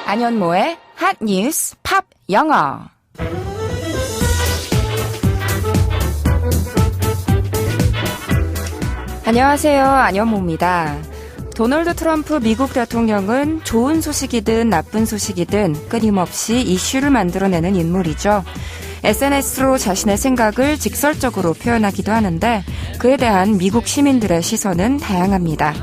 안현모의 핫뉴스 팝 영어. 안녕하세요. 안현모입니다. 도널드 트럼프 미국 대통령은 좋은 소식이든 나쁜 소식이든 끊임없이 이슈를 만들어내는 인물이죠. SNS로 자신의 생각을 직설적으로 표현하기도 하는데 그에 대한 미국 시민들의 시선은 다양합니다.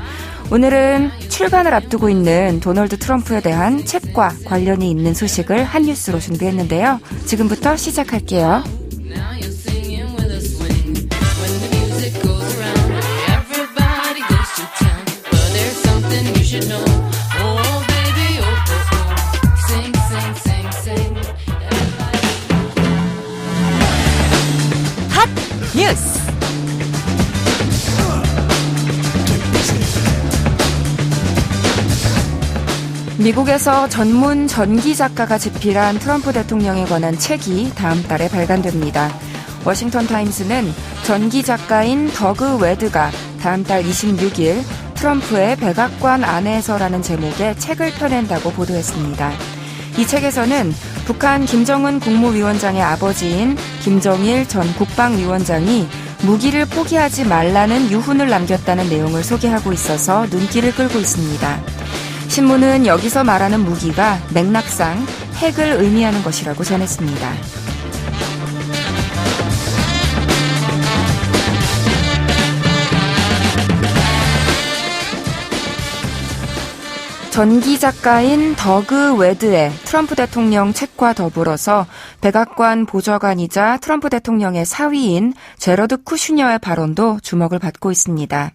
오늘은 출간을 앞두고 있는 도널드 트럼프에 대한 책과 관련이 있는 소식을 한 뉴스로 준비했는데요. 지금부터 시작할게요. 핫 뉴스. 미국에서 전문 전기 작가가 집필한 트럼프 대통령에 관한 책이 다음 달에 발간됩니다. 워싱턴 타임스는 전기 작가인 더그 웨드가 다음 달 26일 트럼프의 백악관 안에서라는 제목의 책을 펴낸다고 보도했습니다. 이 책에서는 북한 김정은 국무위원장의 아버지인 김정일 전 국방위원장이 무기를 포기하지 말라는 유훈을 남겼다는 내용을 소개하고 있어서 눈길을 끌고 있습니다. 신문은 여기서 말하는 무기가 맥락상 핵을 의미하는 것이라고 전했습니다. 전기 작가인 더그 웨드의 트럼프 대통령 책과 더불어서 백악관 보좌관이자 트럼프 대통령의 사위인 제러드 쿠슈너의 발언도 주목을 받고 있습니다.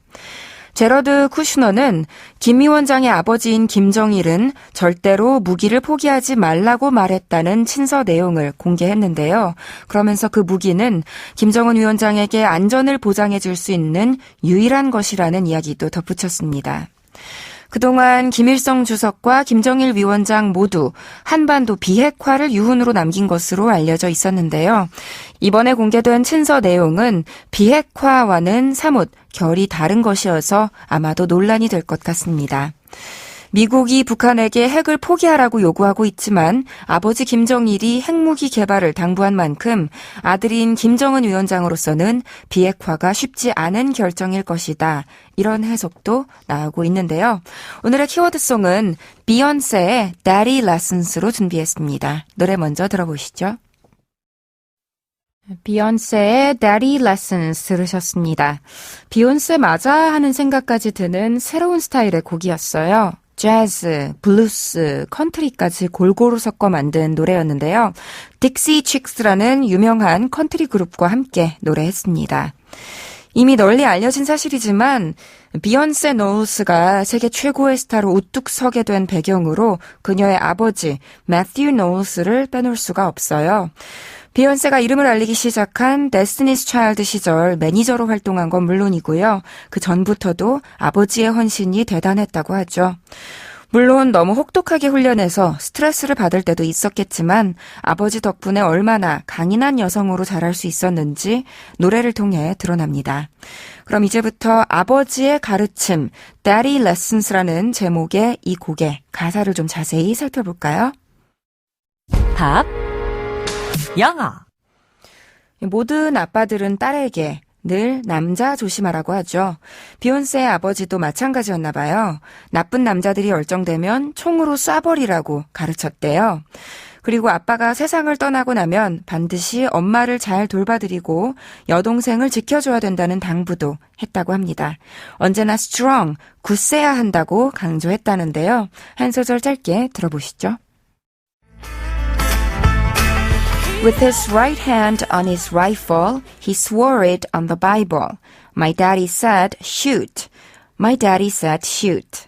제러드 쿠슈너는 김 위원장의 아버지인 김정일은 절대로 무기를 포기하지 말라고 말했다는 친서 내용을 공개했는데요. 그러면서 그 무기는 김정은 위원장에게 안전을 보장해 줄 수 있는 유일한 것이라는 이야기도 덧붙였습니다. 그동안 김일성 주석과 김정일 위원장 모두 한반도 비핵화를 유훈으로 남긴 것으로 알려져 있었는데요. 이번에 공개된 친서 내용은 비핵화와는 사뭇 결이 다른 것이어서 아마도 논란이 될 것 같습니다. 미국이 북한에게 핵을 포기하라고 요구하고 있지만 아버지 김정일이 핵무기 개발을 당부한 만큼 아들인 김정은 위원장으로서는 비핵화가 쉽지 않은 결정일 것이다. 이런 해석도 나오고 있는데요. 오늘의 키워드송은 비욘세의 Daddy Lessons로 준비했습니다. 노래 먼저 들어보시죠. 비욘세의 Daddy Lessons 들으셨습니다. 비욘세 맞아 하는 생각까지 드는 새로운 스타일의 곡이었어요. 재즈, 블루스, 컨트리까지 골고루 섞어 만든 노래였는데요. 딕시 칙스라는 유명한 컨트리 그룹과 함께 노래했습니다. 이미 널리 알려진 사실이지만 비욘세 노울스가 세계 최고의 스타로 우뚝 서게 된 배경으로 그녀의 아버지 매튜 노울스를 빼놓을 수가 없어요. 비욘세가 이름을 알리기 시작한 데스티니스 차일드 시절 매니저로 활동한 건 물론이고요. 그 전부터도 아버지의 헌신이 대단했다고 하죠. 물론 너무 혹독하게 훈련해서 스트레스를 받을 때도 있었겠지만 아버지 덕분에 얼마나 강인한 여성으로 자랄 수 있었는지 노래를 통해 드러납니다. 그럼 이제부터 아버지의 가르침, Daddy Lessons라는 제목의 이 곡의 가사를 좀 자세히 살펴볼까요? 팝 영어. 모든 아빠들은 딸에게 늘 남자 조심하라고 하죠. 비욘세의 아버지도 마찬가지였나 봐요. 나쁜 남자들이 열정되면 총으로 쏴버리라고 가르쳤대요. 그리고 아빠가 세상을 떠나고 나면 반드시 엄마를 잘 돌봐드리고 여동생을 지켜줘야 된다는 당부도 했다고 합니다. 언제나 strong, 굳세야 한다고 강조했다는데요. 한 소절 짧게 들어보시죠. With his right hand on his rifle, he swore it on the Bible. My daddy said, shoot. My daddy said, shoot.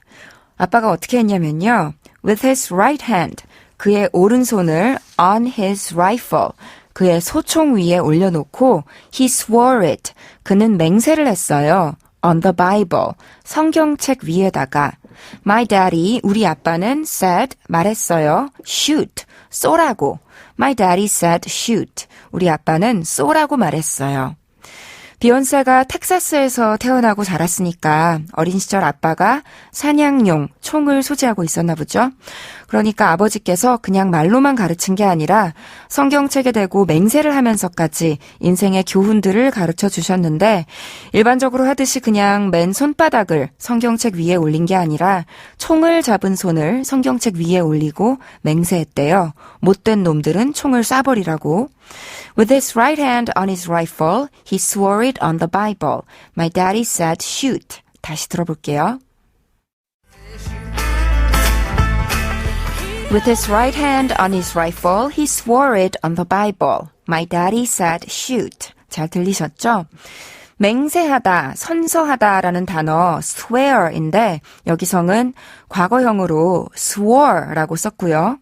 아빠가 어떻게 했냐면요. With his right hand, 그의 오른손을 on his rifle, 그의 소총 위에 올려놓고 he swore it, 그는 맹세를 했어요. on the Bible, 성경책 위에다가 My daddy, 우리 아빠는 said, 말했어요. shoot, 쏘라고. My daddy said shoot. 우리 아빠는 쏘라고 말했어요. 비욘세가 텍사스에서 태어나고 자랐으니까 어린 시절 아빠가 사냥용 총을 소지하고 있었나 보죠. 그러니까 아버지께서 그냥 말로만 가르친 게 아니라 성경책에 대고 맹세를 하면서까지 인생의 교훈들을 가르쳐 주셨는데 일반적으로 하듯이 그냥 맨 손바닥을 성경책 위에 올린 게 아니라 총을 잡은 손을 성경책 위에 올리고 맹세했대요. 못된 놈들은 총을 쏴버리라고. With his right hand on his rifle, he swore it on the Bible. My daddy said shoot. 다시 들어볼게요. With his right hand on his rifle, he swore it on the Bible. My daddy said shoot. 잘 들리셨죠? 맹세하다, 선서하다라는 단어 swear인데 여기서는 과거형으로 swore라고 썼고요.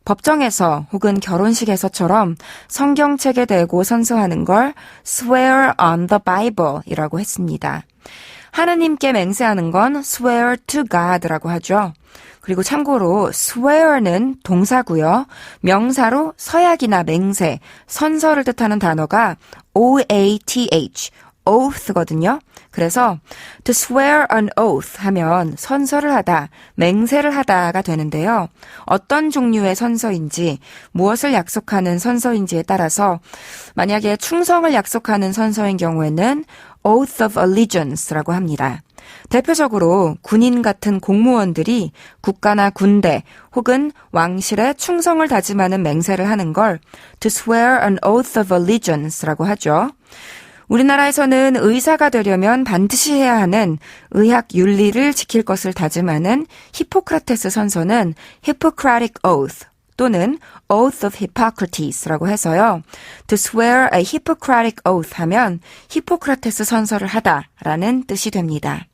법정에서 혹은 결혼식에서처럼 성경책에 대고 선서하는 걸 swear on the Bible 이라고 했습니다. 하나님께 맹세하는 건 swear to God라고 하죠. 그리고 참고로 swear는 동사고요. 명사로 서약이나 맹세, 선서를 뜻하는 단어가 oath, oath거든요. 그래서 to swear an oath 하면 선서를 하다, 맹세를 하다가 되는데요. 어떤 종류의 선서인지, 무엇을 약속하는 선서인지에 따라서 만약에 충성을 약속하는 선서인 경우에는 oath of allegiance라고 합니다. 대표적으로 군인 같은 공무원들이 국가나 군대 혹은 왕실에 충성을 다짐하는 맹세를 하는 걸 to swear an oath of allegiance라고 하죠. 우리나라에서는 의사가 되려면 반드시 해야 하는 의학 윤리를 지킬 것을 다짐하는 히포크라테스 선서는 Hippocratic Oath 또는 Oath of Hippocrates라고 해서요. To swear a Hippocratic Oath 하면 히포크라테스 선서를 하다라는 뜻이 됩니다.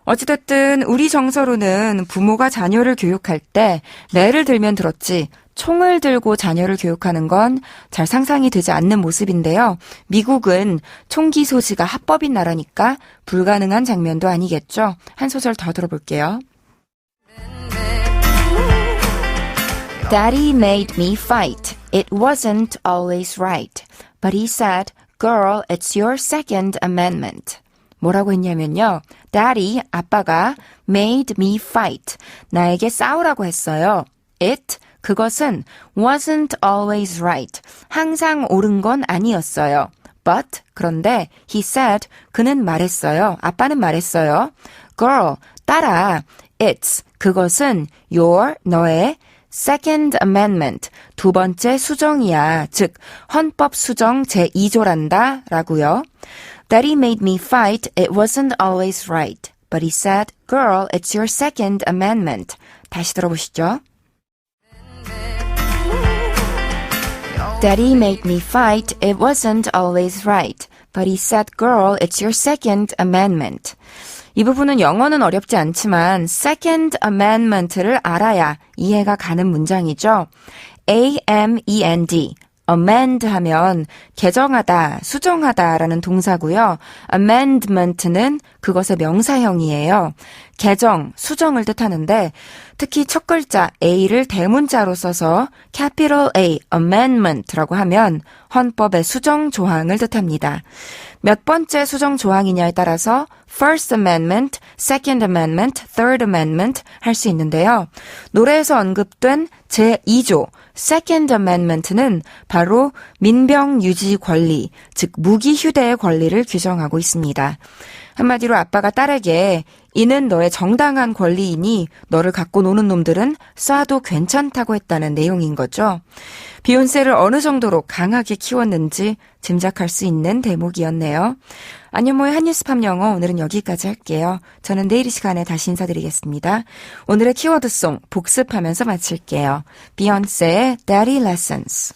어찌됐든 우리 정서로는 부모가 자녀를 교육할 때 예를 들면 들었지 총을 들고 자녀를 교육하는 건 잘 상상이 되지 않는 모습인데요. 미국은 총기 소지가 합법인 나라니까 불가능한 장면도 아니겠죠. 한 소절 더 들어볼게요. Daddy made me fight. It wasn't always right. But he said, girl, it's your second amendment. 뭐라고 했냐면요. Daddy, 아빠가 made me fight. 나에게 싸우라고 했어요. It, 그것은 wasn't always right. 항상 옳은 건 아니었어요. But, 그런데 he said, 그는 말했어요. 아빠는 말했어요. Girl, 딸아, it's, 그것은 your, 너의 Second Amendment, 두 번째 수정이야. 즉, 헌법 수정 제2조란다 라고요. Daddy made me fight. It wasn't always right. But he said, girl, it's your second amendment. 다시 들어보시죠. Daddy made me fight. It wasn't always right. But he said, girl, it's your second amendment. 이 부분은 영어는 어렵지 않지만 Second Amendment를 알아야 이해가 가는 문장이죠. A-M-E-N-D, amend 하면 개정하다, 수정하다라는 동사고요. amendment는 그것의 명사형이에요. 개정, 수정을 뜻하는데 특히 첫 글자 A를 대문자로 써서 capital A, amendment라고 하면 헌법의 수정 조항을 뜻합니다. 몇 번째 수정 조항이냐에 따라서 First Amendment, Second Amendment, Third Amendment 할 수 있는데요. 노래에서 언급된 제2조 Second Amendment는 바로 민병 유지 권리, 즉 무기 휴대의 권리를 규정하고 있습니다. 한마디로 아빠가 딸에게 이는 너의 정당한 권리이니 너를 갖고 노는 놈들은 쏴도 괜찮다고 했다는 내용인 거죠. 비욘세를 어느 정도로 강하게 키웠는지 짐작할 수 있는 대목이었네요. 안녕모의 한뉴스팝 영어 오늘은 여기까지 할게요. 저는 내일 이 시간에 다시 인사드리겠습니다. 오늘의 키워드송 복습하면서 마칠게요. 비욘세의 Daddy Lessons.